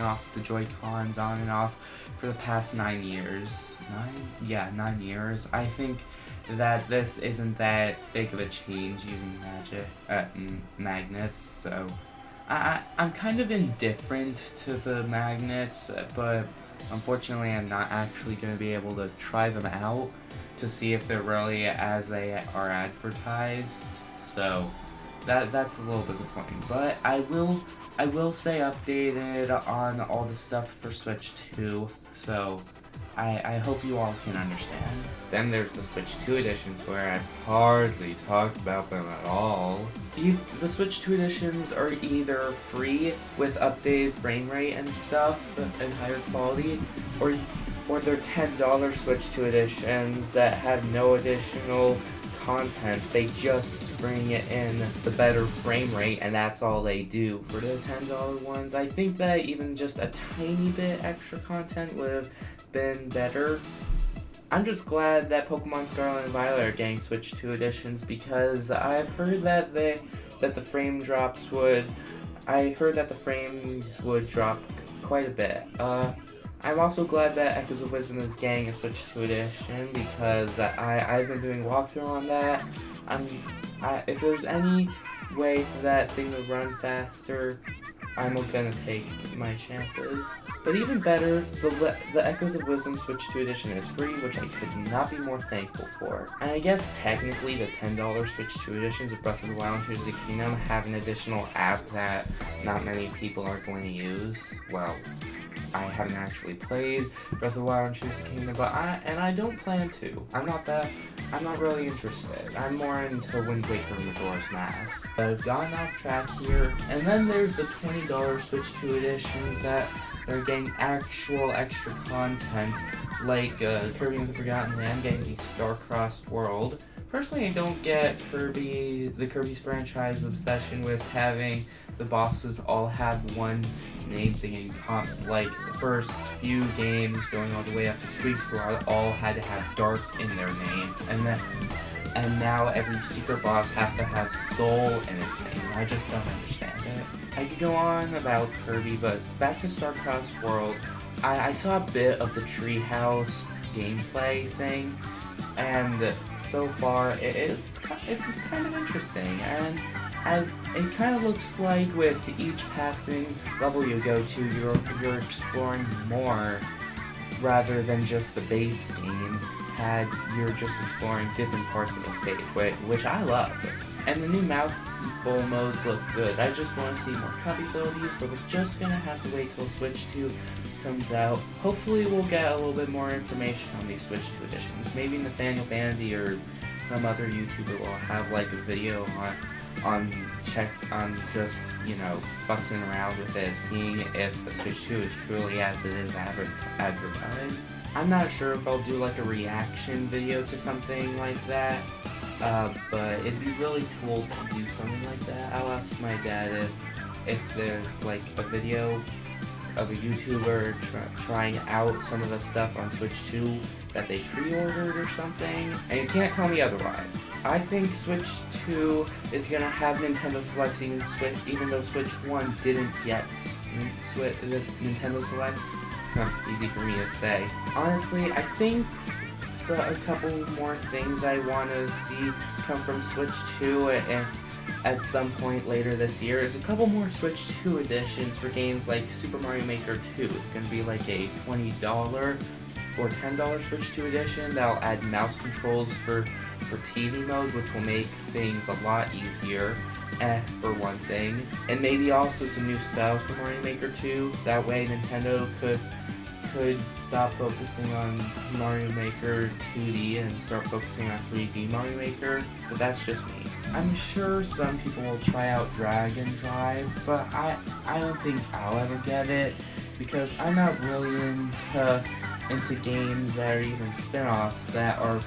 off the Joy-Cons on and off for the past 9 years. 9 years. I think that this isn't that big of a change using magnets, so I'm kind of indifferent to the magnets, but unfortunately I'm not actually going to be able to try them out to see if they're really as they are advertised, so that's a little disappointing. But I will stay updated on all the stuff for Switch 2, so I hope you all can understand. Then there's the Switch 2 editions, where I've hardly talked about them at all. The Switch 2 editions are either free with updated frame rate and stuff and higher quality, or they're $10 Switch 2 editions that have no additional content. They just bring it in the better frame rate, and that's all they do. For the $10 ones, I think that even just a tiny bit extra content would have been better. I'm just glad that Pokemon Scarlet and Violet are getting Switch 2 editions, because I've heard that the frames would drop quite a bit. I'm also glad that Echoes of Wisdom is getting a Switch 2 edition, because I've been doing a walkthrough on that. If there's any way for that thing to run faster, I'm gonna take my chances. But even better, the Echoes of Wisdom Switch 2 edition is free, which I could not be more thankful for. And I guess technically the $10 Switch 2 editions of Breath of the Wild and Tears of the Kingdom have an additional app that not many people are going to use. Well, I haven't actually played Breath of the Wild and Tears of the Kingdom, but I don't plan to. I'm not really interested. I'm more into Wind Waker and Majora's Mask. But I've gotten off track here. And then there's the $20 Switch 2 editions that are getting actual extra content, like Kirby and the Forgotten Land getting the Star-Crossed World. Personally, I don't get the Kirby's franchise obsession with having the bosses all have one name thing in common. Like, the first few games going all the way up to Street Fighter all had to have Dark in their name, and now every secret boss has to have Soul in its name. I just don't understand it. I could go on about Kirby, but back to Star-Crossed World. I saw a bit of the Treehouse gameplay thing, and so far it's kind of interesting, and it kind of looks like with each passing level you go to, you're exploring more rather than just the base game. You're just exploring different parts of the stage, which I love. And the new mouthful modes look good. I just want to see more copy abilities, but we're just gonna have to wait till Switch 2 comes out. Hopefully we'll get a little bit more information on these Switch 2 editions. Maybe Nathaniel Bandy or some other YouTuber will have like a video on just, futzing around with it, seeing if the Switch 2 is truly as it is advertised. I'm not sure if I'll do like a reaction video to something like that, but it'd be really cool to do something like that. I'll ask my dad if there's like a video of a YouTuber trying out some of the stuff on Switch 2 that they pre-ordered or something, and you can't tell me otherwise. I think Switch 2 is gonna have Nintendo Selects, even though Switch 1 didn't get the Nintendo Selects. Easy for me to say. Honestly, I think a couple more things I want to see come from Switch 2 at some point later this year is a couple more Switch 2 editions for games like Super Mario Maker 2. It's going to be like a $20 or $10 Switch 2 edition that'll add mouse controls for TV mode, which will make things a lot easier, for one thing. And maybe also some new styles for Mario Maker 2. That way Nintendo could stop focusing on Mario Maker 2D and start focusing on 3D Mario Maker, but that's just me. I'm sure some people will try out Dragon Drive, but I don't think I'll ever get it, because I'm not really into games that are even spin-offs that are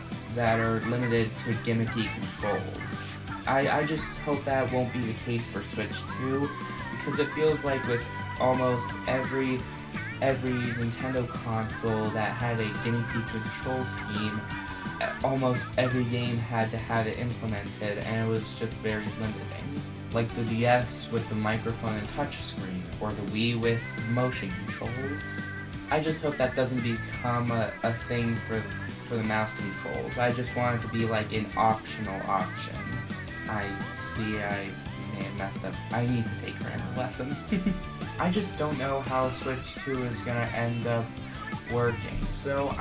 limited to gimmicky controls. I just hope that won't be the case for Switch 2, because it feels like with almost every Nintendo console that had a gimmicky control scheme, almost every game had to have it implemented, and it was just very limiting. like the DS with the microphone and touchscreen, or the Wii with motion controls. I just hope that doesn't become a thing for the mouse controls. I just want it to be like an optional option. I may have messed up. I need to take grammar lessons. I just don't know how Switch 2 is gonna end up working. So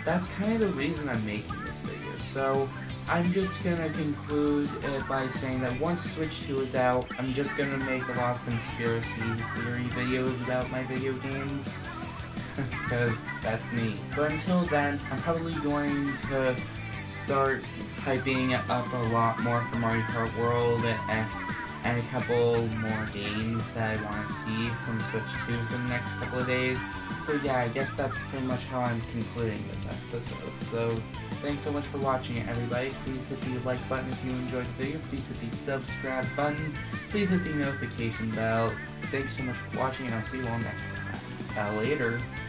that's kind of the reason I'm making this video. So I'm just gonna conclude it by saying that once Switch 2 is out, I'm just gonna make a lot of conspiracy theory videos about my video games. Because that's me. But until then, I'm probably going to start hyping up a lot more for Mario Kart World and a couple more games that I want to see from Switch 2 for the next couple of days. So yeah, I guess that's pretty much how I'm concluding this episode. So thanks so much for watching it, everybody. Please hit the like button if you enjoyed the video. Please hit the subscribe button. Please hit the notification bell. Thanks so much for watching, and I'll see you all next time. Later.